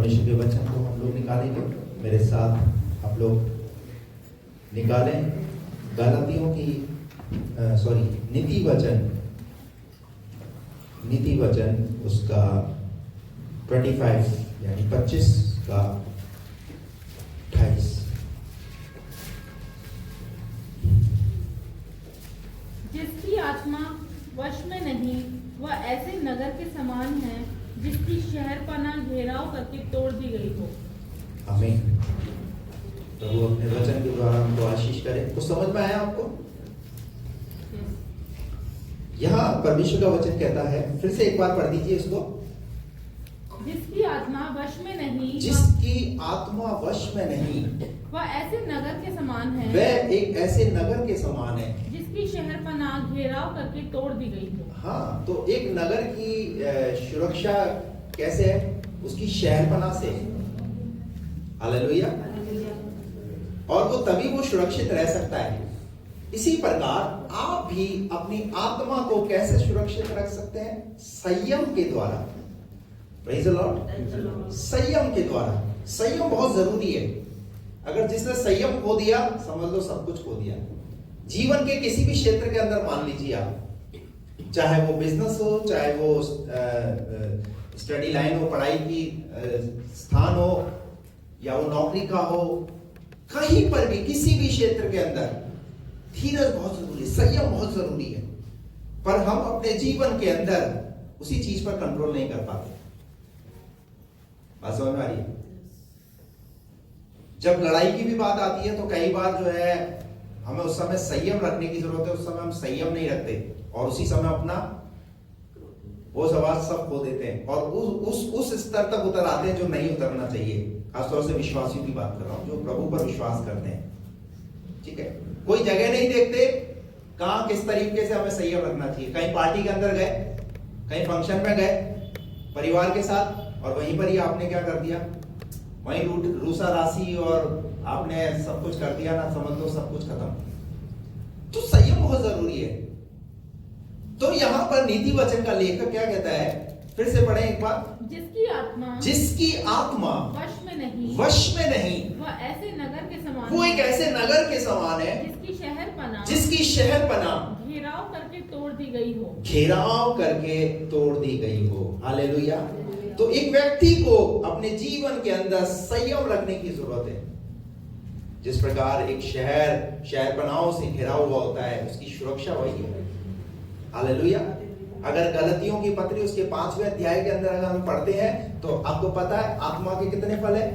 परमेश्वर के वचन को हम लोग निकालेंगे। मेरे साथ आप लोग निकालें गलातियों की नीति वचन उसका 25 यानी 25 का 28। जिसकी आत्मा वश में नहीं वह ऐसे नगर के समान है जिसकी शहरपनाह घेराव करके तोड़ दी गई हो। आमीन। तो वो अपने वचन के द्वारा हमको आशीष करे। तो समझ में आया आपको? यहाँ परमेश्वर का वचन कहता है, फिर से एक बार पढ़ दीजिए इसको। जिसकी आत्मा वश में नहीं वह ऐसे नगर के समान है वह एक ऐसे नगर के समान है जिसकी शहरपनाह घेराव करके तोड़ दी गई हो। हाँ, तो एक नगर की सुरक्षा कैसे है? उसकी शहरपनाह से। हालेलुया। और वो तभी वो सुरक्षित रह सकता है। इसी प्रकार आप भी अपनी आत्मा को कैसे सुरक्षित रख सकते हैं? संयम के द्वारा। Praise the Lord. संयम के द्वारा। संयम बहुत जरूरी है। अगर जिसने संयम खो दिया, समझ लो सब कुछ खो दिया। जीवन के किसी भी क्षेत्र के अंदर मान लीजिए आप, चाहे वो बिजनेस हो, चाहे वो स्टडी लाइन हो, पढ़ाई की स्थान हो, या वो नौकरी का हो, कहीं पर भी किसी भी क्षेत्र के अंदर धीरज बहुत जरूरी है, संयम बहुत जरूरी है। पर हम अपने जीवन के अंदर उसी चीज पर कंट्रोल नहीं कर पाते। बात समझ में आ रही है? जब लड़ाई की भी बात आती है तो कई बार जो है हमें उस समय संयम रखने की जरूरत है। उस समय हम संयम नहीं रखते और उसी समय अपना वो सवाल सब खो देते हैं और उस स्तर तक उतर आते हैं जो नहीं उतरना चाहिए। खासतौर से विश्वासियों की बात कर रहा हूं, जो प्रभु पर विश्वास करते हैं। ठीक है, कोई जगह नहीं देखते कहां किस तरीके से हमें संयम रखना चाहिए। कहीं पार्टी के अंदर गए, कहीं फंक्शन में गए परिवार के साथ, और वहीं पर ही आपने क्या कर दिया, वहीं रूसा राशि और आपने सब कुछ कर दिया ना, समझ लो सब कुछ खत्म। तो संयम बहुत जरूरी है। तो यहां पर नीति वचन का लेखक क्या कहता है? फिर से पढ़ें एक बार। जिसकी आत्मा वश में नहीं वह ऐसे नगर के समान वो एक ऐसे नगर के समान है जिसकी शहरपनाह घेराव करके तोड़ दी गई हो। हालेलुया। तो एक व्यक्ति को अपने जीवन के अंदर संयम रखने की जरूरत है। जिस प्रकार एक शहरपनाहों से घिरा हुआ होता है, उसकी सुरक्षा वही है। हालेलुया। अगर गलतियों की पत्री उसके 5वें अध्याय के अंदर अगर हम पढ़ते हैं तो आपको पता है आत्मा के कितने फल है?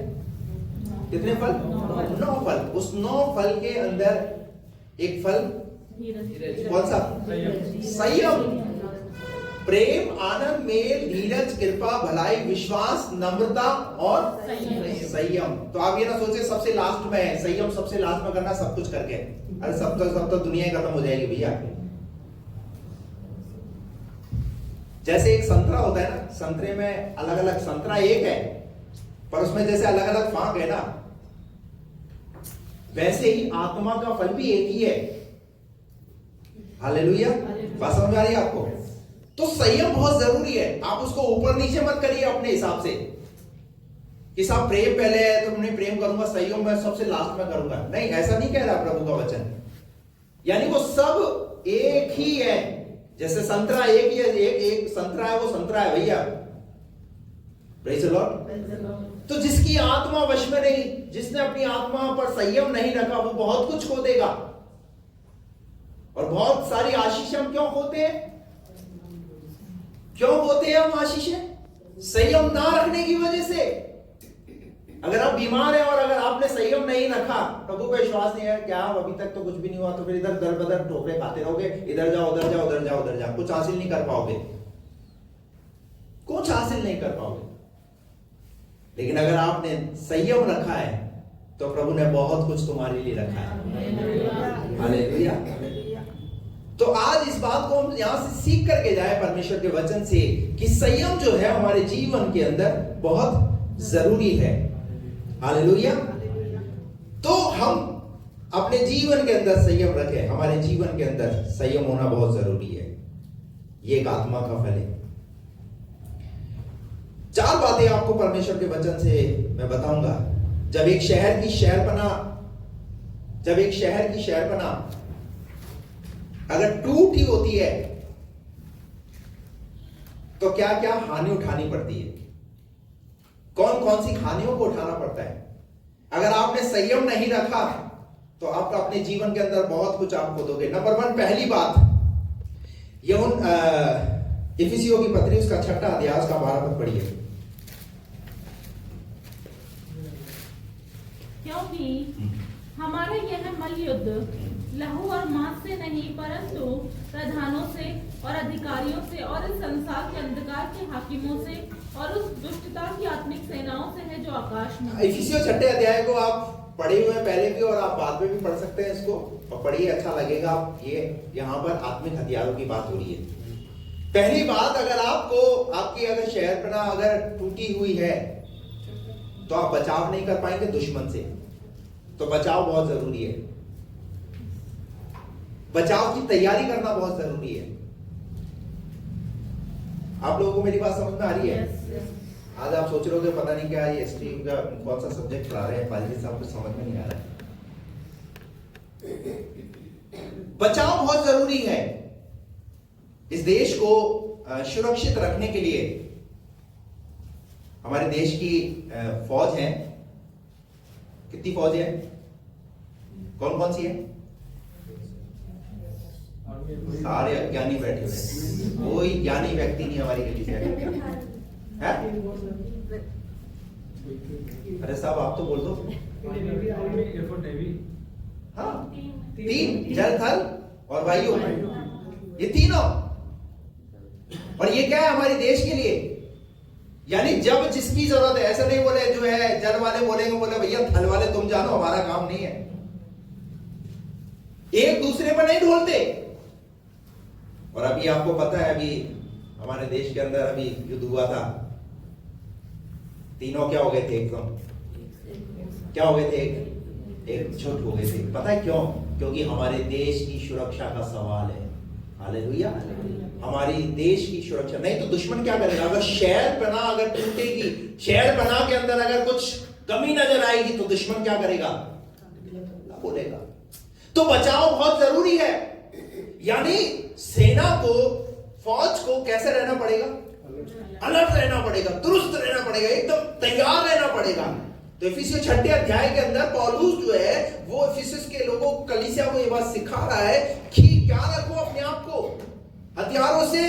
कितने फल? 9 फल। उस 9 फल के अंदर एक फल कौन सा? संयम, प्रेम, आनंद, मेल, धीरज, कृपा, भलाई, विश्वास, नम्रता और संयम। तो आप ये ना सोचे सबसे लास्ट में है। संयम सबसे लास्ट में करना, सब कुछ करके। अरे सब तो दुनिया खत्म हो जाएगी भैया। जैसे एक संतरा होता है ना, संतरे में अलग अलग, संतरा एक है पर उसमें जैसे अलग अलग फांक है ना, वैसे ही आत्मा का फल भी एक ही है। हालेलुया। बात समझ में आ रही है आपको? तो संयम बहुत जरूरी है। आप उसको ऊपर नीचे मत करिए अपने हिसाब से कि साहब प्रेम पहले है तो मैं प्रेम करूंगा, संयम मैं सबसे लास्ट में करूंगा। नहीं, ऐसा नहीं कह रहा प्रभु का वचन। यानी वो सब एक ही है। जैसे संतरा एक ही है, एक संतरा है, वो संतरा है भैया। Praise the Lord. तो जिसकी आत्मा वश में नहीं, जिसने अपनी आत्मा पर संयम नहीं रखा, वो बहुत कुछ खो देगा। और बहुत सारी आशीष हम क्यों खोते हैं? क्यों होते हैं हम आशीषें? संयम ना रखने की वजह से। अगर आप बीमार हैं और अगर आपने संयम नहीं रखा, प्रभु पे विश्वास नहीं है, क्या अभी तक तो कुछ भी नहीं हुआ, तो फिर इधर दर बदर ठोकरे खाते रहोगे, इधर जाओ उधर जाओ उधर जाओ उधर जाओ, कुछ हासिल नहीं कर पाओगे। कुछ हासिल नहीं कर पाओगे। लेकिन अगर आपने संयम रखा है तो प्रभु ने बहुत कुछ तुम्हारे लिए रखा है। हालेलुया। तो आज इस बात को हम यहां से सीख करके जाए परमेश्वर के वचन से कि संयम जो है हमारे जीवन के अंदर बहुत जरूरी है। हालेलुया। तो हम अपने जीवन के अंदर संयम रखें। हमारे जीवन के अंदर संयम होना बहुत जरूरी है। ये एक आत्मा का फल है। 4 बातें आपको परमेश्वर के वचन से मैं बताऊंगा। जब एक शहर की शहरपना अगर टूटी होती है तो क्या क्या हानि उठानी पड़ती है, कौन कौन सी हानियों को उठाना पड़ता है। अगर आपने संयम नहीं रखा तो आप अपने जीवन के अंदर बहुत कुछ आप खोदोगे। नंबर 1, पहली बात, इफिसियों की पत्री उसका 6 अध्याय का 12 पद पढ़िए। क्योंकि हमारा यह मल्लयुद्ध लहू और मांस से नहीं परंतु प्रधानों से और अधिकारियों से और इस संसार के अंधकार के हाकिमों से और उस दुष्टता की आत्मिक सेनाओं से है जो आकाश में। इफिसियों 6 अध्याय को आप पढ़े हुए हैं पहले भी, और आप बाद में भी पढ़ सकते हैं इसको, और पढ़िए, अच्छा लगेगा। ये यहाँ पर आत्मिक हथियारों की बात हो रही है। पहली बात, अगर आपकी अगर शहरपना अगर टूटी हुई है तो आप बचाव नहीं कर पाएंगे दुश्मन से, तो बचाव बहुत जरूरी है। बचाव की तैयारी करना बहुत जरूरी है। आप लोगों को मेरी बात समझ में आ रही है? आज आप सोच रहे हो कि पता नहीं क्या ये हिस्ट्री का कौन सा सब्जेक्ट पढ़ा रहे हैं पाजी साहब, कुछ समझ में नहीं आ रहा है। बचाव बहुत जरूरी है। इस देश को सुरक्षित रखने के लिए हमारे देश की फौज है। कितनी फौज है? कौन कौन सी है? सारे अज्ञानी बैठे हुए, कोई ज्ञानी व्यक्ति नहीं हमारी गली से है? अरे साहब आप तो बोल दो। हाँ, 3, जल, थल और वायु, ये तीनों। और ये क्या है हमारे देश के लिए? यानी जब जिसकी जरूरत है, ऐसा नहीं बोले जो है जल वाले बोलेंगे, बोले भैया थल वाले तुम जानो, हमारा काम नहीं है। एक दूसरे पर नहीं ढोलते। और अभी आपको पता है, अभी हमारे देश के अंदर अभी युद्ध हुआ था, तीनों क्या हो गए थे? एकदम क्या हो गए थे? एकजुट हो गए थे। पता है क्यों? क्योंकि हमारे देश की सुरक्षा का सवाल है। हालेलुया। हमारी देश की सुरक्षा, नहीं तो दुश्मन क्या करेगा? अगर शहरपना अगर टूटेगी, शहरपना के अंदर अगर कुछ कमी नजर आएगी तो दुश्मन क्या करेगा? बोलेगा। तो बचाव बहुत जरूरी है। यानी सेना को, फौज को कैसे रहना पड़ेगा? अलर्ट रहना पड़ेगा, दुरुस्त रहना पड़ेगा, एकदम तैयार रहना पड़ेगा। तो इफिसियों 6 अध्याय के अंदर पौलुस जो है वो इफिसस के लोगों, कलीसिया को ये बात सिखा रहा है कि क्या रखो अपने आप को हथियारों से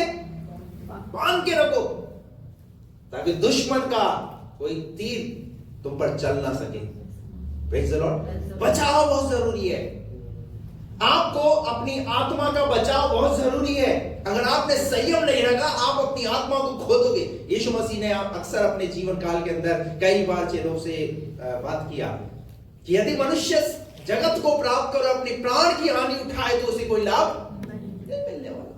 बांध के रखो, ताकि दुश्मन का कोई तीर तुम पर चल ना सके। Praise the Lord. बचाव बहुत जरूरी है। आपको अपनी आत्मा का बचाव बहुत जरूरी है। अगर आपने संयम नहीं रखा, आप अपनी आत्मा को खो दोगे। यीशु मसीह ने अक्सर अपने जीवन काल के अंदर कई बार चेलों से बात किया कि यदि मनुष्य जगत को प्राप्त कर अपने प्राण की हानि उठाए तो उसे कोई लाभ नहीं मिलने वाला।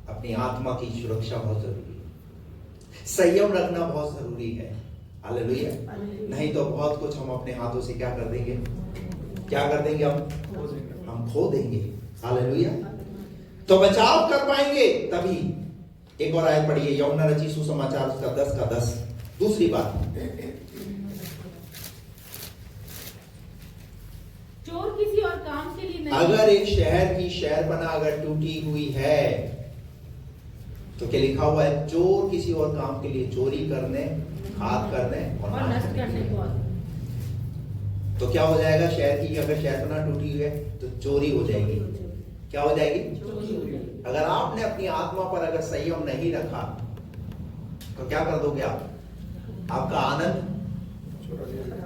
अपनी आत्मा की सुरक्षा बहुत जरूरी है। संयम रखना बहुत जरूरी है। हालेलुया। नहीं तो बहुत कुछ हम अपने हाथों से क्या कर देंगे? क्या कर देंगे? हम खो देंगे। हालेलुया। तो बचाव कर पाएंगे तभी। एक और आयत पढ़िए, यूहन्ना रचित सुसमाचार उसका 10 का 10। दूसरी बात, चोर किसी और काम के लिए नहीं। अगर एक शहर की शहरपना अगर टूटी हुई है तो क्या लिखा हुआ है? चोर किसी और काम के लिए, चोरी करने, घात करने और नष्ट करने को। तो क्या हो जाएगा? शहर की अगर शहरपना टूटी हुई है तो चोरी हो जाएगी। क्या हो जाएगी? अगर आपने अपनी आत्मा पर अगर संयम नहीं रखा तो क्या कर दोगे आप? आपका आनंद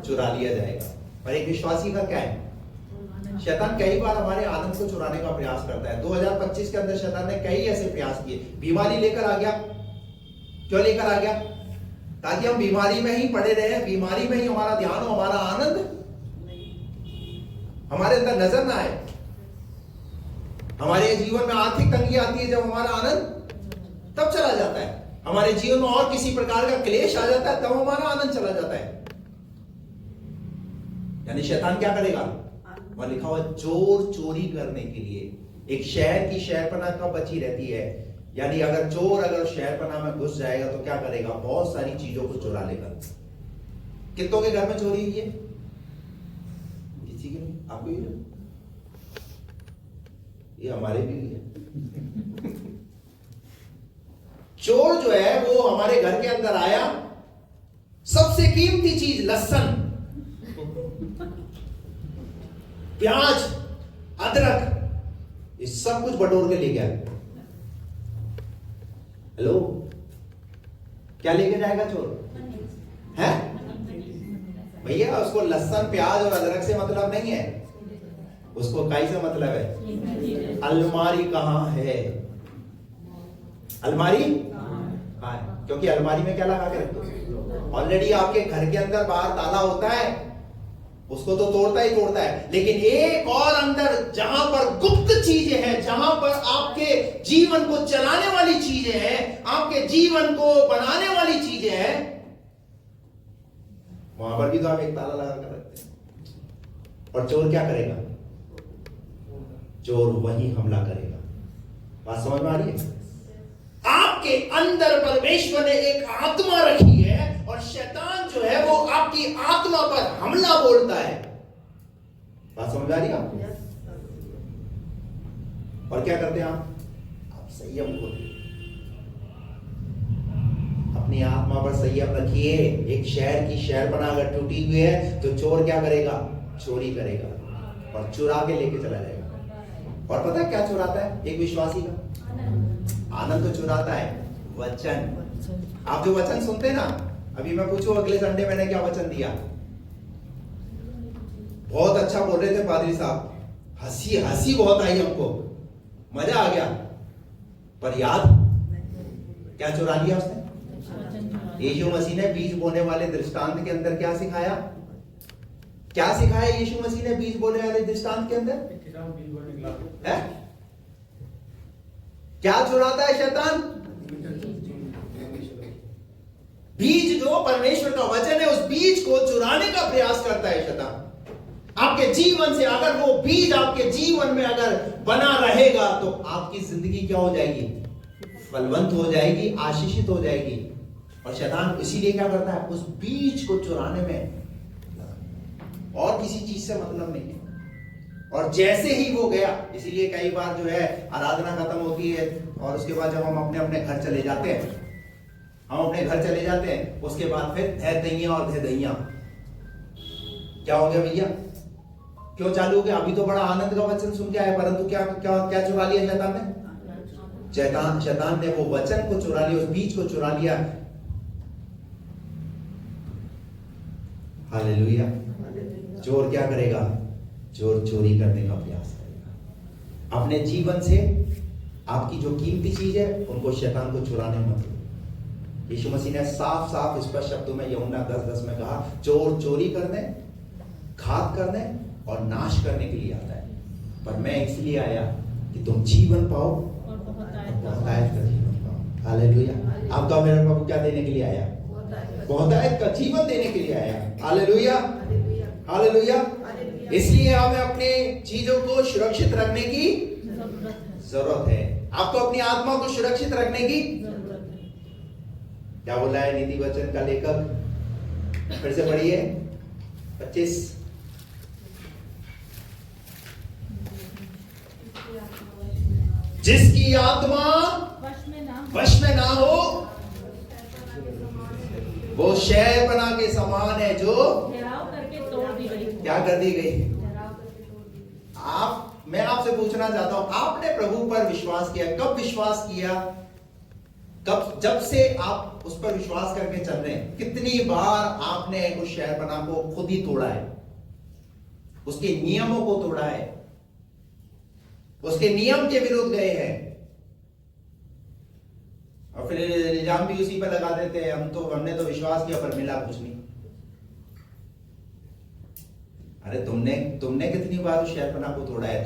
चुरा लिया जाएगा। और एक विश्वासी का क्या है? शैतान कई बार हमारे आनंद को चुराने का प्रयास करता है। 2025 के अंदर शैतान ने कई ऐसे प्रयास किए। बीमारी लेकर आ गया। क्यों लेकर आ गया? ताकि हम बीमारी में ही पड़े रहे, बीमारी में ही हमारा ध्यान हो, हमारा आनंद हमारे अंदर नजर ना आए। हमारे जीवन में आर्थिक तंगी आती है जब हमारा आनंद तब चला जाता है। हमारे जीवन में और किसी प्रकार का क्लेश आ जाता है तब हमारा आनंद चला जाता है। यानी शैतान क्या करेगा? वहां लिखा हुआ चोर चोरी करने के लिए। एक शहर की शहरपना कब बची रहती है? यानी अगर चोर अगर शहरपनाह में घुस जाएगा तो क्या करेगा? बहुत सारी चीजों को चुरा लेगा। कितनों के घर में चोरी हुई है? किसी के नहीं? आपको ही? ये हमारे भी है। चोर जो है वो हमारे घर के अंदर आया, सबसे कीमती चीज लहसुन, प्याज, अदरक, ये सब कुछ बटोर के ले गया। हेलो, क्या लेके जाएगा चोर? है भैया, उसको लहसुन, प्याज और अदरक से मतलब नहीं है, उसको काई से मतलब है। अलमारी कहां है? अलमारी कहां है? क्योंकि अलमारी में क्या लगा के रखते? ऑलरेडी आपके घर के अंदर बाहर ताला होता है, उसको तो तोड़ता ही तोड़ता है, लेकिन एक और अंदर जहां पर गुप्त चीजें हैं, जहां पर आपके जीवन को चलाने वाली चीजें हैं, आपके जीवन को बनाने वाली चीजें हैं, वहां पर भी तो आप एक ताला लगा कर रखते हैं। और चोर क्या करेगा? चोर वही हमला करेगा। बात समझ में आ रही है? आपके अंदर परमेश्वर ने एक आत्मा रखी है और शैतान जो है वो आपकी आत्मा पर हमला बोलता है। बात समझ आ रही है आपको? और क्या करते हैं आप संयम को, अपनी आत्मा पर संयम रखिए। एक शहर की शहरपनाह अगर टूटी हुई है तो चोर क्या करेगा? चोरी करेगा और चुरा के लेके चला जाएगा। और पता है क्या चुराता है एक विश्वासी का? आनंद तो चुराता है वचन। आप जो वचन सुनते हैं ना, अभी मैं पूछूं अगले संडे मैंने क्या वचन दिया? बहुत अच्छा बोल रहे थे पादरी साहब, हंसी हंसी बहुत आई हमको, मजा आ गया, पर याद क्या चुरा लिया उसने? यीशु मसीह ने बीज बोने वाले दृष्टांत के अंदर क्या सिखाया? क्या सिखाया यीशु मसीह ने बीज बोने वाले दृष्टांत के अंदर? है? क्या चुराता है शैतान? बीज जो परमेश्वर का वचन है, उस बीज को चुराने का प्रयास करता है शैतान। आपके जीवन से अगर वो बीज आपके जीवन में अगर बना रहेगा तो आपकी जिंदगी क्या हो जाएगी? फलवंत हो जाएगी, आशीषित हो जाएगी। और शैतान इसीलिए क्या करता है? उस बीज को चुराने में, और किसी चीज से मतलब नहीं है। और जैसे ही वो गया, इसीलिए कई बार जो है आराधना खत्म होती है और उसके बाद जब हम अपने अपने घर चले जाते हैं, उसके बाद फिर धैदैया और धैदैया। क्या हो गया भैया? क्यों चालू हो गया? अभी तो बड़ा आनंद का वचन सुन के आए, परंतु क्या क्या क्या चुरा लिया शैतान ने? शैतान ने वो वचन को चुरा लिया, उस बीज को चुरा लिया। हालेलुया। चोर क्या करेगा? चोर चोरी करने का प्रयास करेगा। अपने जीवन से आपकी जो कीमती चीज है उनको शैतान को चुराने मत दो। यीशु मसीह ने साफ साफ स्पष्ट शब्दों में यूहन्ना 10:10 में कहा, चोर चोरी करने, घात करने और नाश करने के लिए आता है, पर मैं इसलिए आया कि तुम जीवन पाओ और बहुतायत का जीवन पाओ। हालेलुया। आपका मेरा प्रभु क्या देने के लिए आया? बहुतायत का जीवन देने के लिए आया। Hallelujah, hallelujah. इसलिए हमें अपने चीजों को सुरक्षित रखने की जरूरत है। आपको अपनी आत्मा को सुरक्षित रखने की जरूरत है। क्या बोला है नीति वचन का लेखक? फिर से पढ़िए 25। जिसकी आत्मा वश में ना हो वो शहरपनाह के समान है जो करके तोड़ दी गई। क्या कर दी गई? मैं आपसे पूछना चाहता हूं, आपने प्रभु पर विश्वास किया, कब विश्वास किया? कब? जब से आप उस पर विश्वास करके चल रहे हैं। कितनी बार आपने उस शहरपनाह को खुद ही तोड़ा है, उसके नियमों को तोड़ा है, उसके नियम के विरुद्ध गए हैं, और फिर इल्जाम भी उसी पर लगा देते हैं, हमने तो विश्वास किया पर मिला कुछ नहीं। अरे तुमने कितनी बार उस शहरपनाह को तोड़ा है?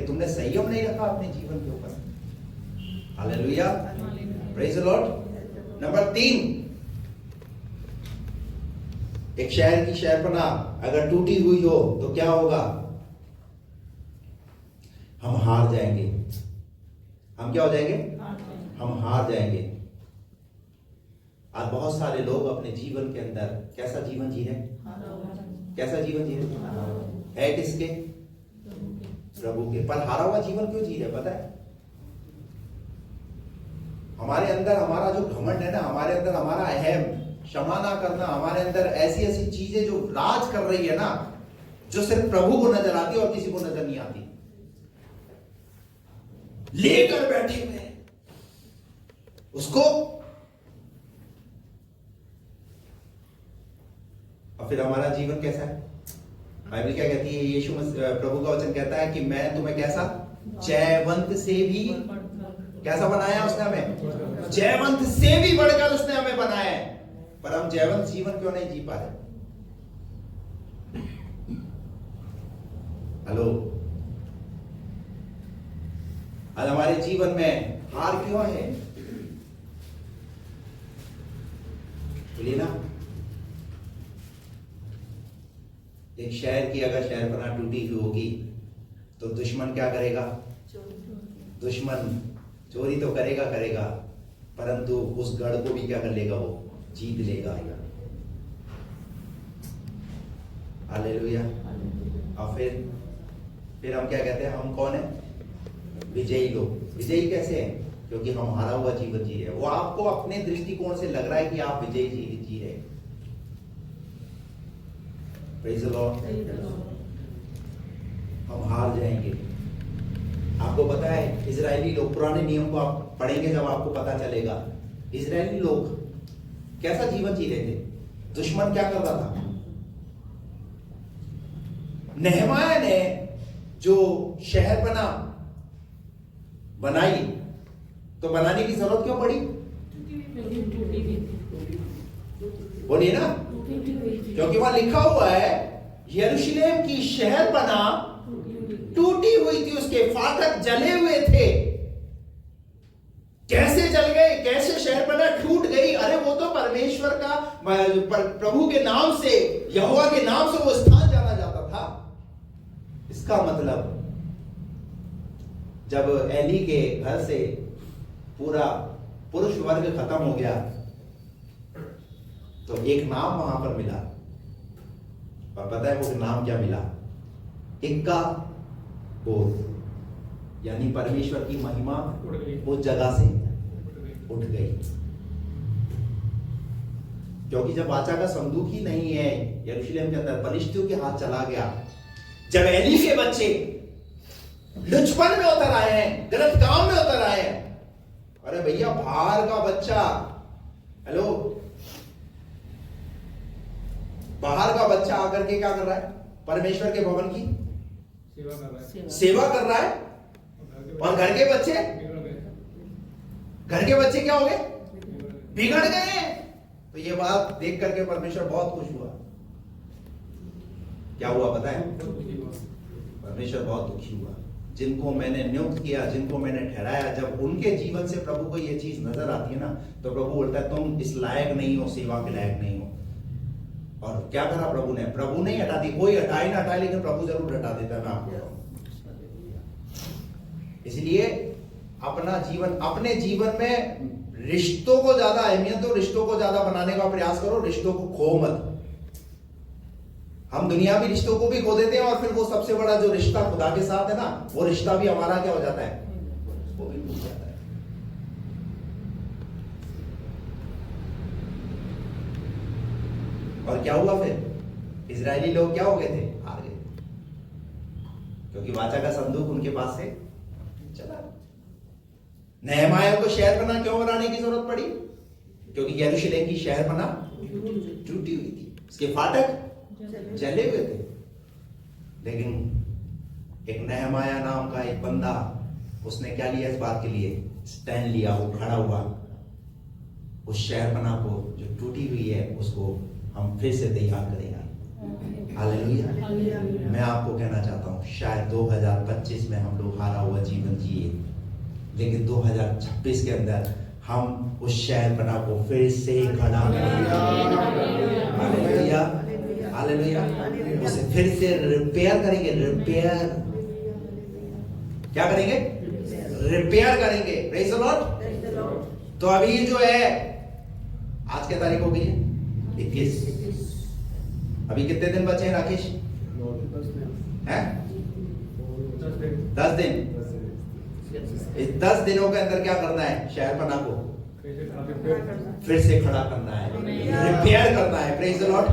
तुमने संयम नहीं रखा अपने जीवन के ऊपर। Hallelujah, praise the Lord. Number 3, एक शहर की शहरपनाह अगर टूटी हुई हो तो क्या होगा? हम हार जाएंगे। हम क्या हो जाएंगे? हम जाएंगे। आज बहुत सारे लोग अपने जीवन के अंदर कैसा जीवन जी रहे हैं? कैसा जीवन जी रहे है? किसके? प्रभु के। पर हारा हुआ जीवन क्यों जी रहे? पता है, हमारे अंदर हमारा जो घमंड है ना, हमारे अंदर हमारा अहम, क्षमा ना करना, हमारे अंदर ऐसी ऐसी चीजें जो राज कर रही है ना, जो सिर्फ प्रभु को नजर आती है और किसी को नजर नहीं आती, लेकर बैठे हुए उसको। और फिर हमारा जीवन कैसा है? बाइबल क्या कहती है? यीशु प्रभु का वचन कहता है कि मैं तुम्हें कैसा? जयवंत से भी कैसा बनाया उसने हमें? जयवंत से भी बढ़कर उसने हमें बनाया है। पर हम जयवंत जीवन क्यों नहीं जी पा रहे? हेलो, आज हमारे जीवन में हार क्यों है? बोलिए ना। एक शहर की अगर शहरपनाह टूटी हुई होगी तो दुश्मन क्या करेगा? दुश्मन चोरी तो करेगा, परंतु उस गढ़ को भी क्या कर लेगा? वो जीत लेगा। हालेलुया। और फिर हम क्या कहते हैं? हम कौन है? विजयी लोग। विजयी कैसे हैं? क्योंकि हम हारा हुआ जीवन जी रहे हैं। वो आपको अपने दृष्टिकोण से लग रहा है कि आप विजयी जी रहे हैं। Praise the Lord. हम हार जाएंगे। आपको पता है, इजरायली लोग, पुराने नियम को आप पढ़ेंगे जब आपको पता चलेगा इजरायली लोग कैसा जीवन जी रहे थे। दुश्मन क्या करता था? नेहमाया ने जो शहरपनाह बनाई, तो बनाने की जरूरत क्यों पड़ी? बोलिए ना। क्योंकि वहां लिखा हुआ है यरूशलेम की शहरपनाह टूटी हुई थी, उसके फाटक जले हुए थे। कैसे जल गए? कैसे शहरपनाह टूट गई? अरे वो तो परमेश्वर का, प्रभु के नाम से, यहोवा के नाम से वो स्थान जाना जाता था। इसका मतलब जब एली के घर से पूरा पुरुष वर्ग खत्म हो गया तो एक नाम वहां पर मिला। और पता है वो नाम क्या मिला? इक्का बोध, यानी परमेश्वर की महिमा उस जगह से उठ गई। क्योंकि जब वाचा का संदूक ही नहीं है यरूशलेम के अंदर, फलिश्तियों के हाथ चला गया। जब एली के बच्चे लुचपन में उतर आए हैं, गलत काम में उतर आए हैं, अरे भैया बाहर का बच्चा, हेलो, बाहर का बच्चा आकर के क्या कर रहा है? परमेश्वर के भवन की सेवा कर रहा है। और घर के बच्चे क्या हो गए? बिगड़ गए। तो ये बात देख करके परमेश्वर बहुत खुश हुआ। क्या हुआ पता है? परमेश्वर बहुत दुखी हुआ। जिनको मैंने नियुक्त किया, जिनको मैंने ठहराया, जब उनके जीवन से प्रभु को ये चीज नजर आती है ना, तो प्रभु बोलता है तुम इस लायक नहीं हो, सेवा के लायक नहीं हो। और क्या करा प्रभु ने? प्रभु नहीं हटा दी, कोई हटाए ना हटाए, लेकिन प्रभु जरूर हटा देता है। मैं आपको इसलिए अपना जीवन, अपने जीवन में रिश्तों को ज्यादा अहमियत दो, रिश्तों को ज्यादा बनाने का प्रयास करो, रिश्तों को खो मत। हम दुनियावी रिश्तों को भी खो देते हैं, और फिर वो सबसे बड़ा जो रिश्ता खुदा के साथ है ना, वो रिश्ता भी हमारा क्या हो जाता है? वो भी टूट जाता है। और क्या हुआ फिर? इजरायली लोग क्या हो गए थे? हार गए, क्योंकि वाचा का संदूक उनके पास से चला। नेहमाया को शहरपनाह क्यों बनाने की जरूरत पड़ी? क्योंकि यरूशलेम की शहरपनाह टूटी हुई थी, उसके फाटक जले हुए थे। लेकिन एक नेहमाया नाम का एक बंदा, उसने क्या लिया? इस बात के लिए स्टैंड लिया, वो खड़ा हुआ। उस शहरपनाह को जो टूटी हुई है उसको हम फिर से तैयार करेंगे। हालेलुया। मैं आपको कहना चाहता हूं, शायद 2025 में हम लोग हारा हुआ जीवन जिए, लेकिन 2026 के अंदर हम उस शहरपनाह को फिर से खड़ा करेंगे। Hallelujah, hallelujah. उसे फिर से रिपेयर करेंगे। रिपेयर क्या करेंगे? रिपेयर करेंगे। Praise the Lord. तो अभी जो है आज क्या तारीख हो गई है? 21। अभी कितने दिन बचे हैं राकेश? हैं? 10 दिन। इस 10 दिनों के अंदर क्या करना है? शहरपनाह को फिर से खड़ा करना है, रिपेयर करना है। Praise the Lord.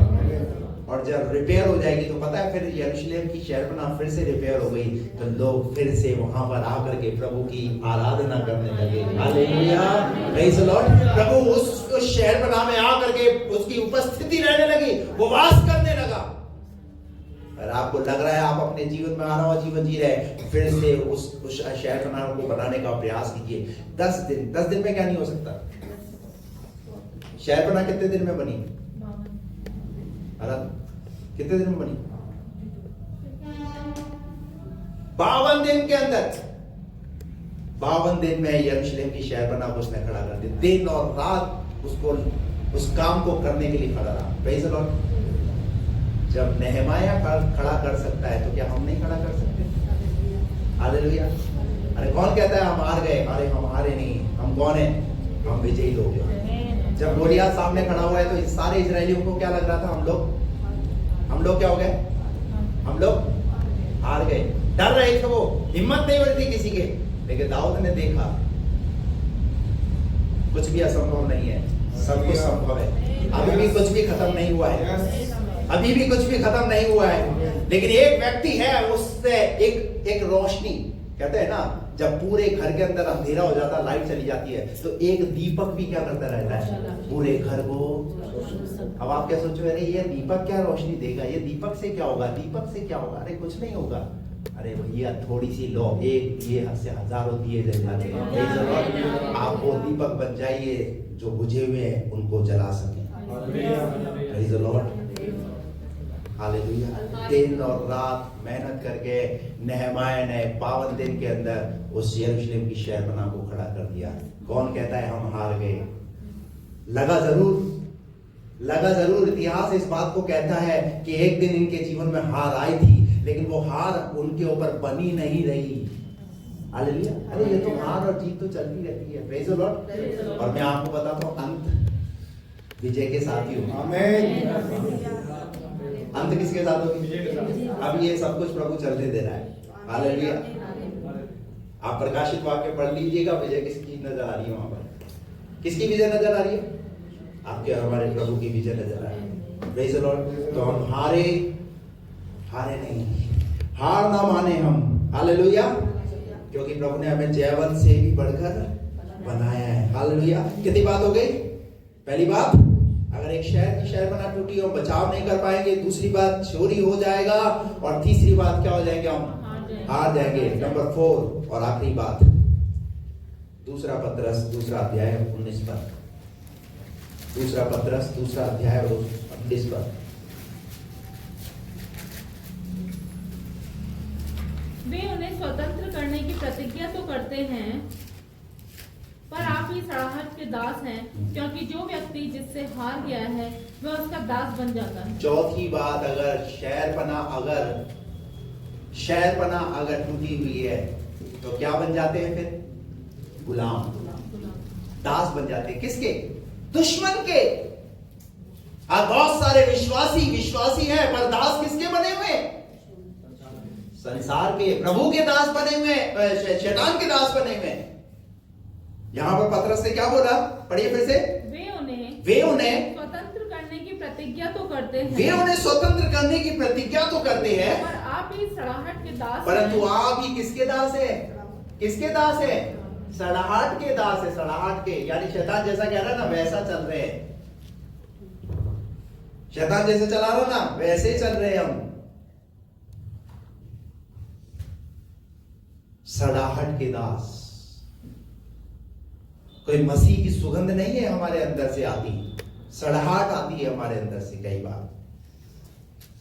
और जब रिपेयर हो जाएगी तो पता है फिर यरूशलेम की शहरपनाह फिर से रिपेयर हो गई तो लोग फिर से वहां पर आकर के प्रभु की आराधना करने लगे। Hallelujah, praise the lord. प्रभु उस शहरपनाह में आकर के उसकी उपस्थिति रहने लगी, वो वास करने लगा। और आपको लग रहा है आप अपने जीवन में आराम जीवन जी रहे, फिर से उस शहरपनाह को बनाने का प्रयास कीजिए। 10 दिन में क्या नहीं हो सकता? शहरपनाह कितने दिन में बनी? कितने दिन में बनी? 52 दिन के अंदर। 52 दिन में यरूशलेम की शहरपनाह को उसने खड़ा कर दिया। दिन और रात उसको उस काम को करने के लिए खड़ा रहा। Praise the Lord. जब नेहमाया खड़ा कर सकता है तो क्या हम नहीं खड़ा कर सकते? हालेलुया। अरे कौन कहता है हम हार गए? अरे हम हारे नहीं, हम कौन है? हम विजयी लोग हैं। जब गोलियत सामने खड़ा हुआ है तो सारे इजरायलियों को क्या लग रहा था? हम लोग क्या हो गए? हम लोग हार गए, डर रहे थे, वो हिम्मत नहीं बढ़ती किसी के। लेकिन दाऊद ने देखा कुछ भी असंभव नहीं है, सब कुछ संभव है। अभी भी कुछ भी खत्म नहीं हुआ है, अभी भी कुछ भी खत्म नहीं हुआ है। लेकिन एक व्यक्ति है, उससे एक रोशनी, कहते हैं ना जब पूरे घर के अंदर अंधेरा हो जाता, लाइट चली जाती है, तो एक दीपक भी क्या करता रहता है? पूरे घर को। अब आप क्या सोच रहे हैं? ये दीपक क्या रोशनी देगा? ये दीपक से क्या होगा? दीपक से क्या होगा? अरे कुछ नहीं होगा। अरे भैया थोड़ी सी लो, एक दिए से हजारों दिए जल जाते हैं। आप वो दीपक बन जाइए जो बुझे हुए हैं उनको जला सके। Praise the Lord. हालेलुया। दिन और रात मेहनत करके नेहमाया ने 52 दिन के अंदर उस यरूशलेम की शहरपनाह को खड़ा कर दिया। कौन कहता है हम हार गए? लगा जरूर। इतिहास इस बात को कहता है कि एक दिन इनके जीवन में हार आई थी, लेकिन वो हार उनके ऊपर बनी नहीं रही। हालेलुया। अरे ये तो हार और जीत तो चलती रहती है। Praise the Lord. और मैं आपको बताता हूँ, अंत विजय के साथ ही होगा। आमीन। अंत किसके साथ होगी? अब ये सब कुछ प्रभु चलने दे रहा है। हालेलुया। आप प्रकाशित वाक्य पढ़ लीजिएगा, विजय किसकी नजर आ रही है? वहां पर किसकी विजय नजर आ रही है? आपके हमारे प्रभु की विजय नजर आ रही है। Praise the Lord. तो हम हारे नहीं, हार ना माने हम। हालेलुया। क्योंकि प्रभु ने हमें जयवंत से भी बढ़कर बनाया है। हालेलुया। कितनी बात हो गई? पहली बात, अगर एक शहर की शहरपनाह टूटी और बचाव नहीं कर पाएंगे। दूसरी बात, चोरी हो जाएगा। और तीसरी बात क्या हो जाएंगे? हम हार जाएंगे। नंबर 4 और आखिरी बात, दूसरा पत्रस 2 अध्याय 19 पद। दूसरा पत्रस 2 अध्याय 19 पद। वे उन्हें स्वतंत्र करने की प्रतिज्ञा तो करते हैं, पर आप ही सड़ाहट के दास हैं, क्योंकि जो व्यक्ति जिससे हार गया है वह उसका दास बन जाता है। चौथी बात, अगर शहरपनाह अगर टूटी हुई है तो क्या बन जाते हैं? फिर गुलाम, दास बन जाते हैं। किसके? दुश्मन के। आज बहुत सारे विश्वासी हैं, पर दास किसके बने हुए? संसार के, प्रभु के दास बने हुए, शैतान के दास बने हुए। यहां पर पतरस ने क्या बोला? पढ़िए फिर से। वे उन्हें स्वतंत्र करने की प्रतिज्ञा तो करते हैं। वे उन्हें स्वतंत्र करने की प्रतिज्ञा तो करते हैं, पर आप ही सड़ाहट के दास। परंतु आप ही किसके दास है? किसके दास है? सड़ाहट के दास है। सड़ाहट के, यानी शैतान जैसा कह रहा है ना, वैसा चल रहे हैं। शैतान जैसे चला रहा ना, वैसे ही चल रहे हैं हम। सड़ाहट के दास। कोई मसीह की सुगंध नहीं है हमारे अंदर से आती, सड़ाहट आती है हमारे अंदर से कई बार।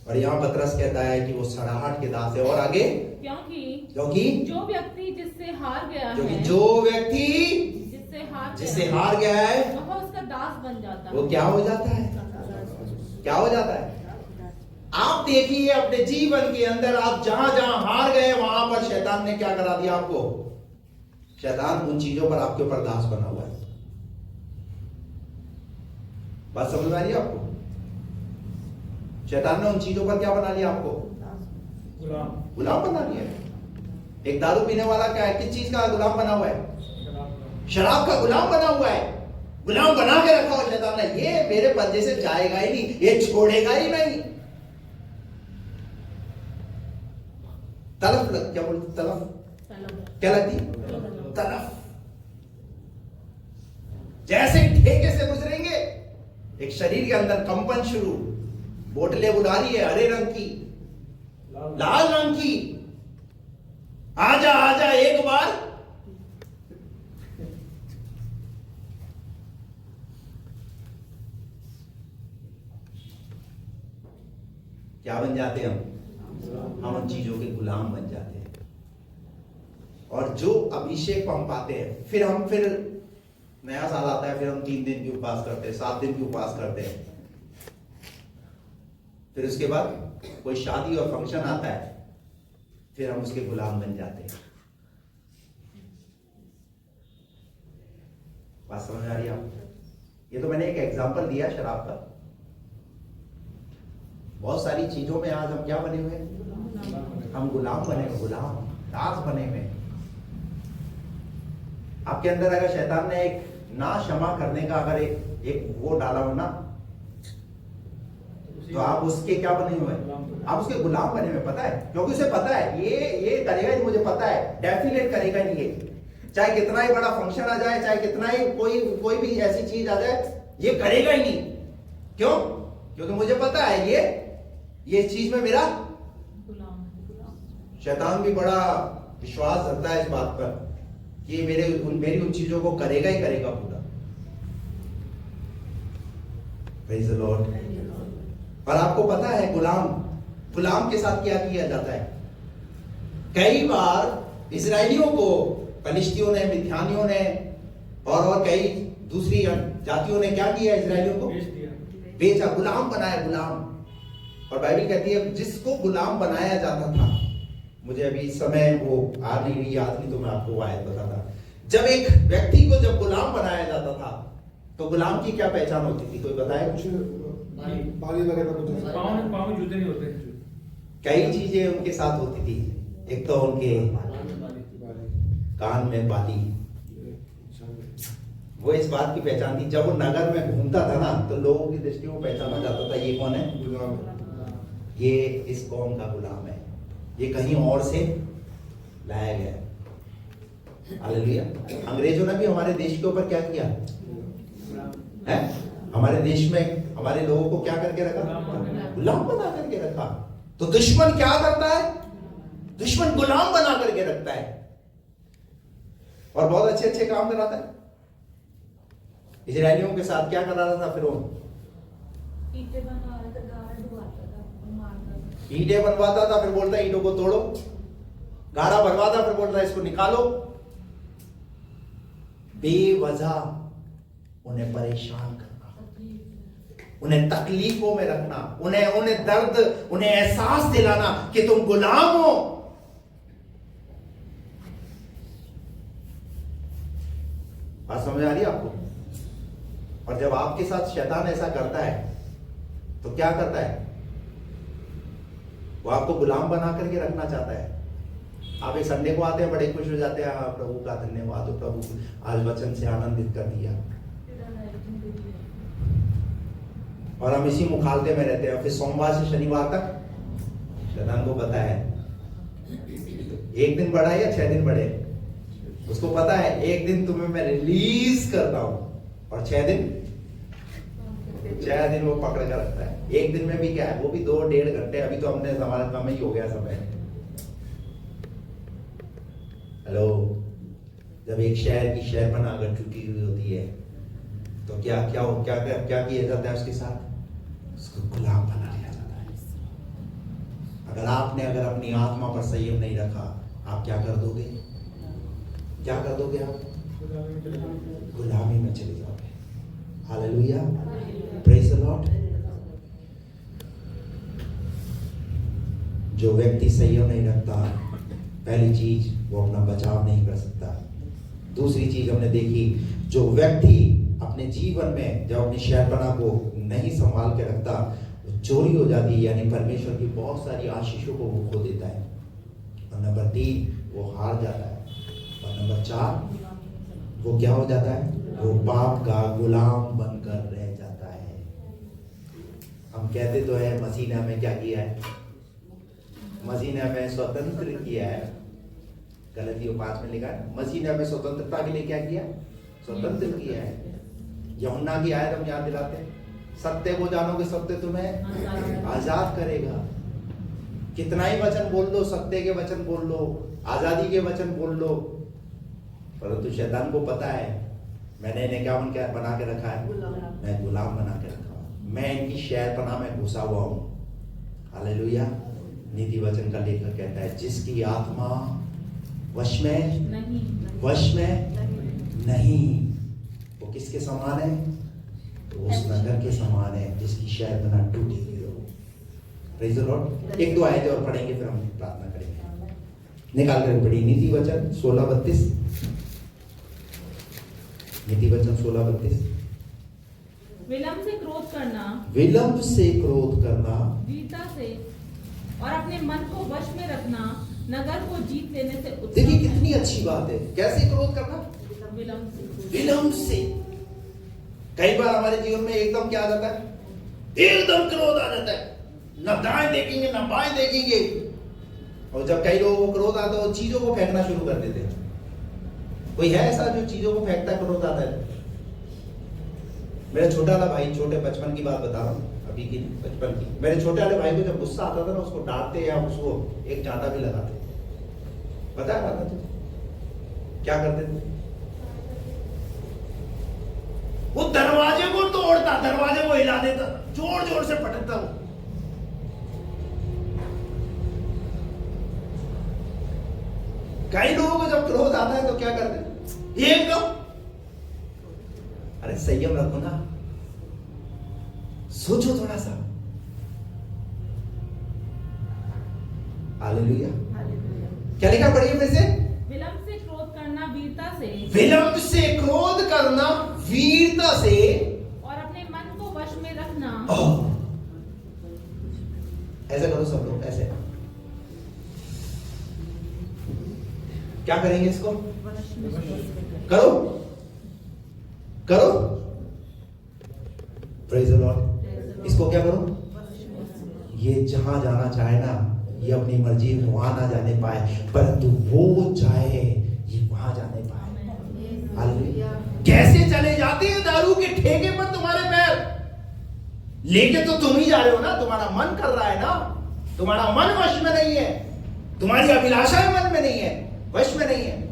और यहाँ पतरस कहता है कि वो सड़ाहट के दास है। और आगे, क्योंकि जो व्यक्ति जिससे हार गया है, जो व्यक्ति जिससे हार गया है वह उसका दास बन जाता है। वो क्या हो जाता है? क्या हो जाता है? आप देखिए अपने जीवन के अंदर, आप जहां जहां हार गए वहां पर शैतान ने क्या करा दिया आपको? शैतान उन चीजों पर आपके ऊपर दास बना हुआ है। बात समझ में आ रही है आपको? शैतान ने उन चीजों पर क्या बना लिया आपको? गुलाम बना लिया। एक दारू पीने वाला क्या है, किस चीज का गुलाम बना हुआ है? शराब का गुलाम बना हुआ है। गुलाम बना के रखा हुआ शैतान ने, ये मेरे पंजे से जाएगा ही नहीं, ये छोड़ेगा ही नहीं। तलफ क्या बोलते, तलफ क्या लगती? तलफ। जैसे ही ठेके से गुजरेंगे, एक शरीर के अंदर कंपन शुरू, बोतलें बुला रही है, हरे रंग की, लाल रंग की, आजा आजा एक बार। क्या बन जाते हैं हम उन चीजों के गुलाम बन जाते हैं। और जो अभिषेक हम पाते हैं, फिर नया साल आता है, फिर हम 3 दिन की उपवास करते हैं, 7 दिन की उपवास करते हैं। फिर उसके बाद कोई शादी और फंक्शन आता है, फिर हम उसके गुलाम बन जाते हैं। बात समझ आ रही है आपको? ये तो मैंने एक एग्जांपल दिया शराब का। बहुत सारी चीजों में आज हम क्या बने हुए हैं? हम गुलाम बने हुए, गुलाम, दास बने हुए। आपके अंदर अगर शैतान ने एक ना क्षमा करने का अगर एक वो डाला हो ना, तो आप उसके क्या बने हुए हैं? आप उसके गुलाम बने हुए। पता है, क्योंकि उसे पता है ये करेगा ही, मुझे पता है डेफिनेट करेगा नहीं ये। चाहे कितना ही बड़ा फंक्शन आ जाए, चाहे कितना ही कोई भी ऐसी चीज आ जाए, ये करेगा ही नहीं। क्यों? क्योंकि मुझे पता है ये चीज में मेरा शैतान भी बड़ा विश्वास रखता है इस बात पर कि मेरी उन चीजों को करेगा ही करेगा पूरा। Praise the Lord. और आपको पता है गुलाम के साथ क्या किया जाता है? कई बार इजरायलियों को फलिश्तियों ने, मिद्यानियों ने और कई दूसरी जातियों ने क्या किया? इजरायलियों को बेचा, गुलाम बनाया, गुलाम। और बाइबल कहती है जिसको गुलाम बनाया जाता था, मुझे अभी इस समय वो आ नहीं रही याद नहीं, तो मैं आपको आयत बताता। जब एक व्यक्ति को जब गुलाम बनाया जाता था, तो गुलाम की क्या पहचान होती थी? कोई बताए कुछ? पानी वगैरह कुछ, पाँव में जूते नहीं होते। कई चीजें उनके साथ होती थी। एक तो उनके कान में बाली, वो इस बात की पहचान थी। जब वो नगर में घूमता था ना, तो लोगों की दृष्टि में पहचाना जाता था ये कौन है? ये इस कौम का गुलाम है, ये कहीं और से लाया गया। हालेलुया। अंग्रेजों ने भी हमारे देश के ऊपर क्या किया है? हमारे देश में हमारे लोगों को क्या करके रखा? गुलाम बना करके रखा। तो दुश्मन क्या करता है? दुश्मन गुलाम बना करके रखता है और बहुत अच्छे अच्छे काम कराता है। इजरायलियों के साथ क्या कर रहा था फिरौन? ईंटें बनवाता था, फिर बोलता ईंटों को तोड़ो। गाड़ा भरवाता, फिर बोलता इसको निकालो। बेवजह उन्हें परेशान करना, उन्हें तकलीफों में रखना, उन्हें दर्द, उन्हें एहसास दिलाना कि तुम गुलाम हो। बात समझ आ रही है आपको? और जब आपके साथ शैतान ऐसा करता है, तो क्या करता है? वो आपको गुलाम बना करके रखना चाहता है। आप एक संडे को आते हैं, बड़े खुश हो जाते हैं, हाँ प्रभु का धन्यवाद, प्रभु आज वचन से आनंदित कर दिया, और हम इसी मुखालते में रहते हैं। फिर सोमवार से शनिवार तक शैतान को पता है 1 दिन बढ़ा या 6 दिन बढ़े, उसको पता है 1 दिन तुम्हें मैं रिलीज करता हूं, और 6 दिन वो पकड़ कर रखता है। 1 दिन में भी क्या है, वो भी 2-1.5 घंटे। अभी तो हमने हमारा कम ही हो गया समय। हेलो, जब एक शहर की शहरपनाह अगर टूटी हुई होती है, तो क्या किया जाता है उसके साथ? उसको गुलाम बना लिया जाता है। अगर अपनी आत्मा पर संयम नहीं रखा, आप क्या कर दोगे? क्या कर दोगे? आप गुलामी में चले जाओगे। Hallelujah, praise the Lord. जो व्यक्ति संयम नहीं रखता, पहली चीज वो अपना बचाव नहीं कर सकता। दूसरी चीज हमने देखी, जो व्यक्ति अपने अपने जीवन में जब अपनी शहरपना को नहीं संभाल के रखता, चोरी हो जाती है, यानी परमेश्वर की बहुत सारी आशीषों को वो खो देता है। और नंबर 3 वो हार जाता है। और नंबर 4 वो क्या हो जाता है? वो पाप का गुलाम बनकर रह जाता है। हम कहते तो है मसीह ने हमें क्या किया है? मसीह ने हमें स्वतंत्र किया है। गलतियों 5 में लिखा है मसीह ने हमें स्वतंत्रता के लिए क्या किया? स्वतंत्र किया है। यूहन्ना की आयत हम याद दिलाते हैं, सत्य को जानोगे सत्य तुम्हें आजाद करेगा। कितना ही वचन बोल दो, सत्य के वचन बोल लो, आजादी के वचन बोल लो, परंतु शैतान को पता है मैंने इन्हें क्या बना के रखा है? मैं गुलाम बना के रखा हूं, मैं इनकी शहरपनाह में घुसा हुआ हूं। हालेलुया। नीति वचन का लेखक कहता है जिसकी आत्मा वश में नहीं, वो किसके समान है? तो उस नगर के समान है जिसकी शहरपनाह टूटी हुई हो। Praise the Lord. 1-2 आयतें और पढ़ेंगे, फिर हम प्रार्थना करेंगे। निकाल कर पढ़ी नीति वचन 16:32। नीति वचन 16:32। विलंब से क्रोध करना, वीरता से और अपने मन को वश में रखना नगर को जीत लेने से उत्तम देखिए है। कितनी अच्छी बात है। कैसे क्रोध करना? विलंब से। कई बार हमारे जीवन में एकदम क्या आ जाता है? एकदम क्रोध आ जाता है, न दाएं देखेंगे न बाएं देखेंगे। और जब कई लोगों को क्रोध आता है वो चीजों को फेंकना शुरू कर देते हैं। कोई है ऐसा जो चीजों को फेंकता है, क्रोध आता है? मेरा छोटा वाला भाई, छोटे बचपन की बात बता रहा हूँ, अभी की बचपन की। मेरे छोटे वाले भाई को जब गुस्सा आता था ना, उसको डांटते या उसको एक चांटा भी लगाते। पता है क्या करते थे? वो दरवाजे को तोड़ता, दरवाजे को हिला देता, जोर जोर से पटकता वो। कई लोगों को जब क्रोध आता है तो क्या करते? एकदम, अरे संयम रखो ना, सोचो थोड़ा सा। हालेलुया। क्या लिखा? पढ़िए में से। विलंब से क्रोध करना वीरता से, विलंब से क्रोध करना वीरता से, और अपने मन को वश में रखना। ऐसे करो सब लोग, ऐसे। क्या करेंगे इसको? करो करो। Praise the Lord. इसको क्या करो? ये जहां जाना चाहे ना, ये अपनी मर्जी वहां ना जाने पाए, परंतु वो चाहे ये वहां जाने पाए। हालेलुया। कैसे चले जाते हैं दारू के ठेके पर तुम्हारे पैर? लेके तो तुम ही जा रहे हो ना, तुम्हारा मन कर रहा है ना, तुम्हारा मन वश में नहीं है, तुम्हारी अभिलाषाएं मन में नहीं है, वश में नहीं है।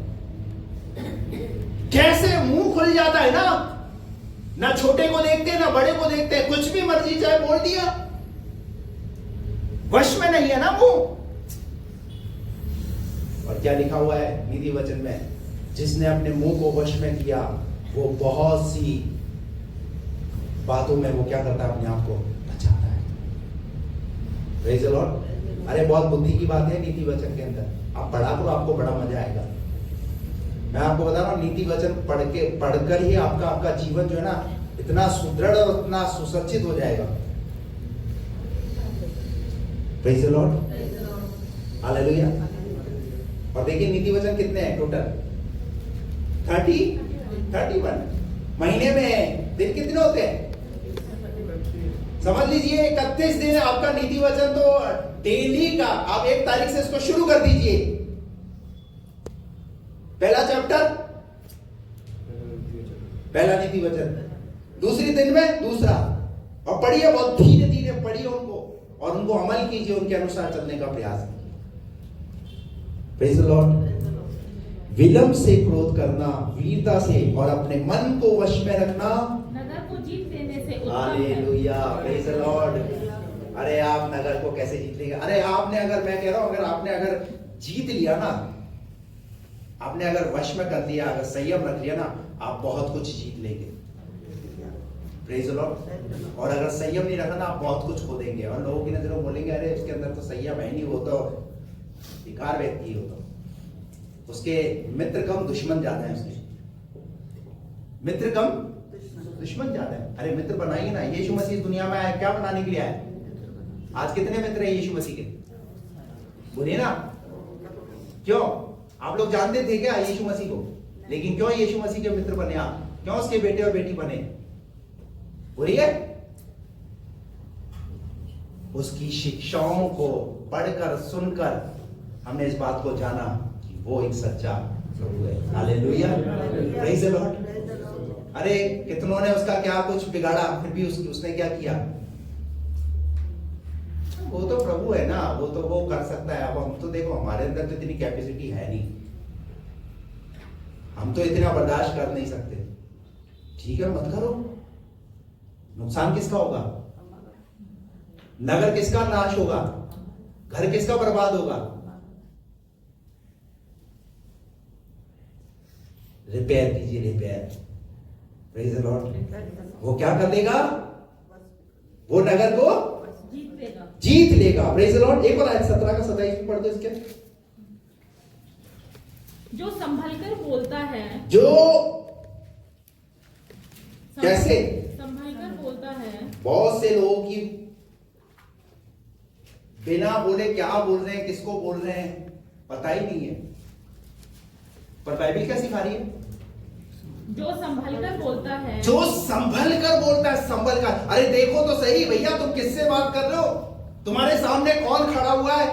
कैसे मुंह खुल जाता है ना छोटे को देखते ना बड़े को देखते, कुछ भी मर्जी चाहे बोल दिया, वश में नहीं है ना मुंह। और क्या लिखा हुआ है नीति वचन में? जिसने अपने मुंह को वश में किया वो बहुत सी बातों में वो क्या करता है? अपने आप को बचाता है। Praise the Lord. अरे बहुत बुद्धि की बात है नीति वचन के अंदर, आप पढ़ा करो, आपको बड़ा मजा आएगा। मैं आपको बता रहा हूं, नीति वचन पढ़कर ही आपका जीवन जो है ना इतना सुदृढ़ और इतना सुसज्जित हो जाएगा। Praise the Lord. हालेलुया। और देखिए नीति वचन कितने हैं टोटल? 31। महीने में दिन कितने होते हैं? समझ लीजिए 31 दिन आपका नीति वचन तो डेली का। आप 1 तारीख से इसको शुरू कर दीजिए। पहला चैप्टर, पहला नीति वचन, दूसरी दिन में दूसरा, और पढ़िए, बहुत धीरे धीरे पढ़िए उनको और उनको अमल कीजिए, उनके अनुसार चलने का प्रयास कीजिए। Praise the Lord. विलंब से क्रोध करना वीरता से, और अपने मन को वश में रखना नगर को जीत लेने से उत्तम है। हालेलुया। Praise the Lord. अरे आप नगर को कैसे जीत लेंगे? अरे आपने अगर, मैं कह रहा हूं, अगर आपने अगर जीत लिया ना, आपने अगर वश में कर लिया, अगर संयम रख लिया ना, आप बहुत कुछ जीत लेंगे। Praise the Lord. और अगर संयम नहीं रखा ना, आप बहुत कुछ खो देंगे, और लोगों की नजरों बोलेंगे अरे उसके अंदर तो संयम है नहीं, वो तो बेकार व्यक्ति हो, तो उसके मित्र कम दुश्मन ज्यादा है। उसके मित्र कम दुश्मन ज्यादा है। अरे मित्र बनाइए ना। यीशु मसीह दुनिया में आया क्या बनाने के लिए आया? आज कितने मित्र हैं यीशु मसीह के? बोलिए ना। क्यों? आप लोग जानते थे क्या यीशु मसीह को? लेकिन क्यों यीशु मसीह के मित्र बने आप? क्यों उसके बेटे और बेटी बने? बोलिए। उसकी शिक्षाओं को पढ़कर सुनकर हमने इस बात को जाना कि वो एक सच्चा प्रभु है। Hallelujah, praise the Lord. अरे कितनों ने उसका क्या कुछ बिगाड़ा, फिर भी उसने क्या किया? वो तो प्रभु है ना, वो तो वो कर सकता है। अब हम तो देखो हमारे अंदर तो इतनी कैपेसिटी है नहीं, हम तो इतना बर्दाश्त कर नहीं सकते। ठीक है, मत करो। नुकसान किसका होगा? नगर किसका नाश होगा? घर किसका बर्बाद होगा? रिपेयर कीजिए, रिपेयर। Praise the Lord. वो क्या कर देगा? वो नगर को जीत लेगा। Praise the Lord. एक और आयत 17 का 27 पढ़ दो इसके। जो संभलकर बोलता है, जो कैसे संभलकर बोलता है। बहुत से लोगों की बिना बोले क्या बोल रहे हैं, किसको बोल रहे हैं पता ही नहीं है। पर बाइबल क्या सिखा रही है? जो संभलकर बोलता है। जो संभल कर बोलता है, संभल कर। अरे देखो तो सही भैया, तुम किससे बात कर रहे हो? तुम्हारे सामने कौन खड़ा हुआ है?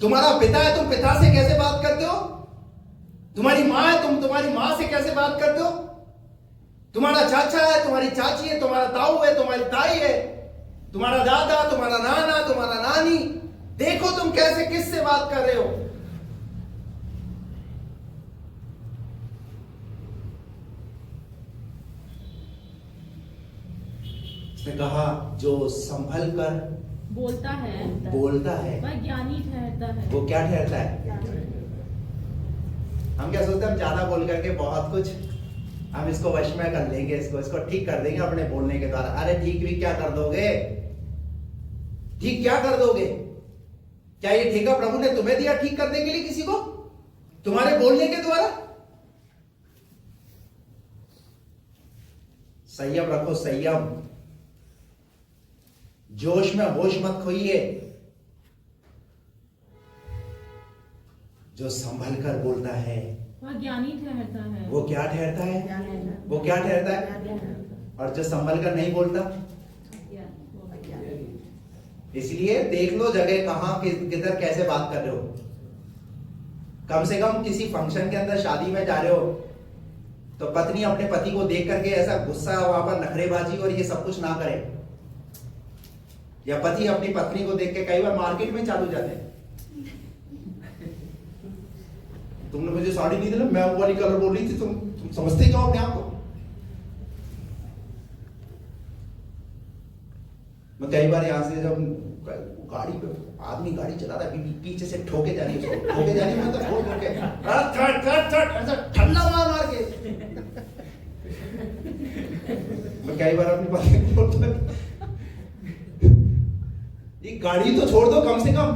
तुम्हारा पिता है, तुम पिता से कैसे बात करते हो? तुम्हारी मां है, तुम तुम्हारी मां से कैसे बात करते हो? तुम्हारा चाचा है, तुम्हारी चाची है, तुम्हारा ताऊ है, तुम्हारी ताई है, तुम्हारा दादा, तुम्हारा नाना, तुम्हारा नानी। देखो तुम कैसे किससे बात कर रहे हो। उसने कहा जो संभल कर बोलता है वह ज्ञानी ठहरता है। वो क्या ठहरता है? हम क्या सोचते हैं? हम ज्यादा बोल करके बहुत कुछ हम इसको वश में कर लेंगे, इसको ठीक कर देंगे अपने बोलने के द्वारा। अरे ठीक भी क्या कर दोगे? ठीक क्या कर दोगे? क्या ये ठेका प्रभु ने तुम्हें दिया ठीक करने के लिए किसी को, तुम्हारे बोलने के द्वारा? संयम रखो, संयम। जोश में होश मत खोइए। जो संभल कर बोलता है वह ज्ञानी ठहरता है। वो क्या ठहरता है? वो क्या ठहरता है? और जो संभल कर नहीं बोलता, इसलिए देख लो जगह कहां किधर कैसे बात कर रहे हो। कम से कम किसी फंक्शन के अंदर, शादी में जा रहे हो तो पत्नी अपने पति को देख करके ऐसा गुस्सा, वहां पर नखरेबाजी और ये सब कुछ ना करे। या पति अपनी पत्नी को देख के कई बार मार्केट में चालू जाते हैं, तुमने मुझे साड़ी नहीं दी ना, मैं वो वाली कलर बोल रही थी, तुम समझते क्या अपने आप को? मैं कई बार यहां से जब गाड़ी पे आदमी गाड़ी चला रहा है, पीछे से ठोके जानी मैं तो ठोके ऐसा ठंडा मार के मैं कई बार अपनी पत्नी को बोलता ये गाड़ी तो छोड़ दो कम से कम।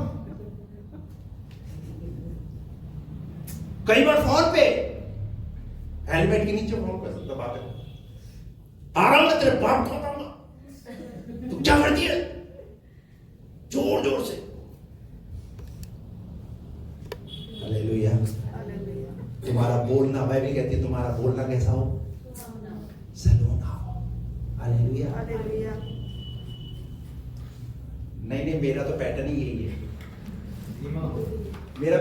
कई बार फोन पे हेलमेट के नीचे फोन कर दबा कर आराम में तेरे बाप को बताऊंगा तू क्या करती है, जोर जोर से। हालेलुया। तुम्हारा बोलना, बाइबल कहती है तुम्हारा बोलना कैसा हो? सलोना हो। हालेलुया। नहीं, मेरा तो पैटर्न ही यही है। मेरा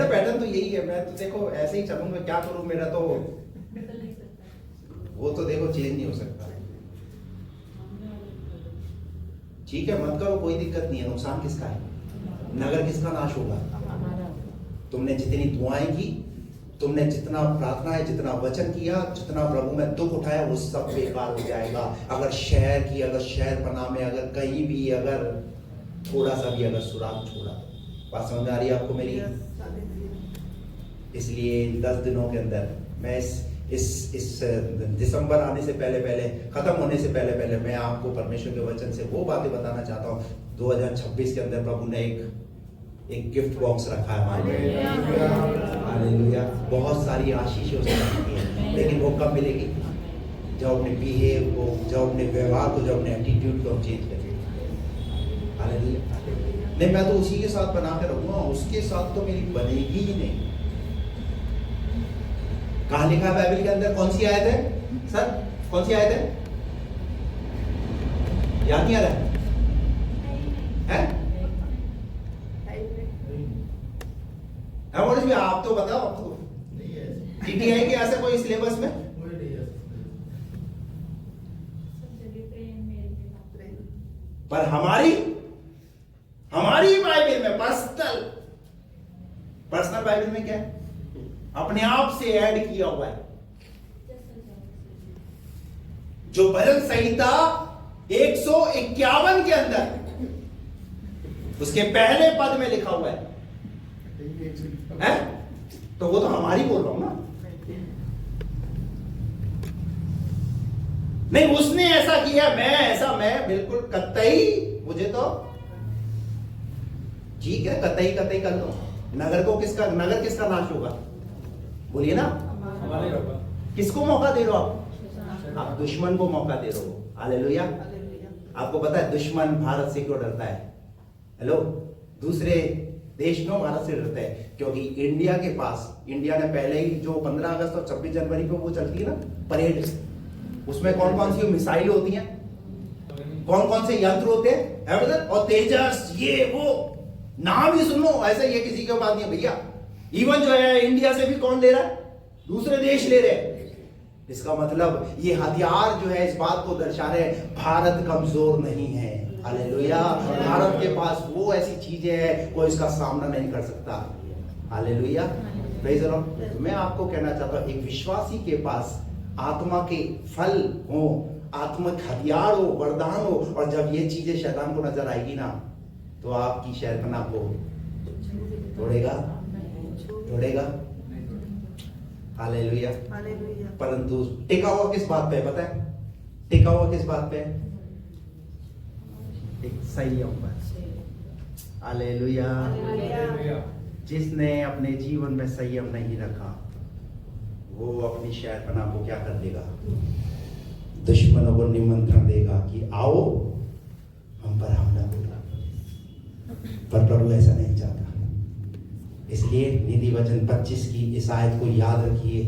पैटर्न तो यही है। मैं तो देखो ऐसे ही चलूंगा, क्या करूं? मेरा तो वो तो देखो चेंज नहीं हो सकता। ठीक है, मत करो, कोई दिक्कत नहीं है। नुकसान किसका है? नगर किसका नाश होगा? तुमने जितनी दुआएं की, तुमने जितना प्रार्थनाएं, जितना वचन किया, जितना प्रभु में दुख उठाया, वो सब बेकार हो जाएगा। अगर शहर पनाह में अगर कहीं भी अगर थोड़ा सा भी अगर सुराग छोड़ा। बात समझ आ रही है आपको मेरी? इसलिए 10 दिनों के अंदर मैं इस दिसंबर आने से पहले खत्म होने से पहले मैं आपको परमेश्वर के वचन से वो बातें बताना चाहता हूँ। 2026 के अंदर प्रभु ने एक एक गिफ्ट बॉक्स रखा है हमारे लिए। हालेलुया। बहुत सारी आशीष उसने रखी है, लेकिन वो कब मिलेगी? जब अपने बिहेव को, जब अपने व्यवहार को, जब अपने एटीट्यूड को हम चेंज करेंगे। हालेलुया। नहीं, मैं तो उसी के साथ बना के रखूंगा, उसके साथ तो मेरी बनेगी ही नहीं। कहाँ लिखा है बाइबल के अंदर? कौन सी आयत है सर? कौन सी आयत है? याद नहीं आ रहा है? आप तो बताओ, आप तो टीटीआई के ऐसा कोई सिलेबस में? पर हमारी बाइबल में पर्सनल बाइबल में क्या है? अपने आप से ऐड किया हुआ है। जो भजन संहिता 151 के अंदर उसके पहले पद में लिखा हुआ है, तो वो तो हमारी बोल रहा हूं ना। नहीं, उसने ऐसा किया, मैं बिल्कुल कतई, मुझे तो ठीक है, कतई कर लो। नगर किसका नाश होगा? बोलिए ना। किसको मौका दे रहे हो आप? दुश्मन को मौका दे रहे हो। हालेलुया। आपको पता है दुश्मन भारत से क्यों डरता है? हेलो, दूसरे देश क्यों भारत से डरता है? क्योंकि इंडिया ने पहले ही जो 15 अगस्त और 26 जनवरी को वो चलती है ना परेड, उसमें कौन कौन सी मिसाइल होती हैं, कौन कौन से यंत्र होते हैं, और तेजस, ये वो नाम ही सुन लो। ऐसे ये किसी के बात नहीं है भैया। इवन जो है इंडिया से भी कौन ले रहा है? दूसरे देश ले रहे हैं। इसका मतलब ये हथियार जो है इस बात को दर्शा रहे हैं, भारत कमजोर नहीं है। हालेलुया। भारत के पास वो ऐसी चीजें हैं, कोई इसका सामना नहीं कर सकता। हालेलुया। Praise the Lord. मैं आपको कहना चाहता हूं, एक विश्वासी के पास आत्मा के फल हो, आत्मिक हथियार हो, वरदान हो, और जब ये चीजें शैतान को नजर आएगी ना, तो आपकी शैताना को तोड़ेगा। हालेलुया। परंतु टिका हुआ किस बात पे? पता है टिका हुआ किस बात पे? एक संयम पर। हालेलुया। जिसने अपने जीवन में संयम नहीं रखा, वो अपनी शैताना को क्या कर देगा? दुश्मनों को निमंत्रण देगा कि आओ हम पर हमला होगा। पर प्रभु ऐसा नहीं चाहता। इसलिए नीति वचन 25 की इस आयत को याद रखिए।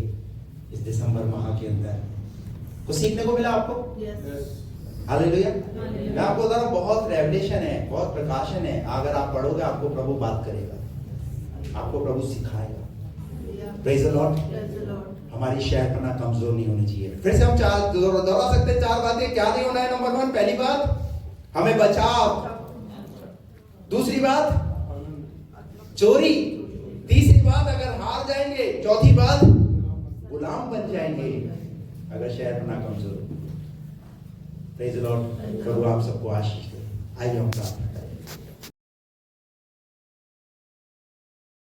इस दिसंबर माह के अंदर कुछ सीखने को मिला आपको? हालेलुया। मैं आपको बता रहा हूं, बहुत रेवलेशन है, बहुत प्रकाशन है। अगर आप पढ़ोगे, आपको प्रभु बात करेगा, आपको प्रभु सिखाएगा। Praise the Lord. हमारी शैताना कमजोर नहीं होनी चाहिए। फिर से हम दोहरा सकते हैं 4 बातें। क्या नहीं होना है? नंबर 1, पहली बात, हमें बचाव। दूसरी बात, चोरी। तीसरी बात, अगर हार जाएंगे। चौथी बात, गुलाम बन जाएंगे अगर शैताना कमजोर। Praise the lord. प्रभु आप सबको आशीष दे। आइए हम प्रार्थना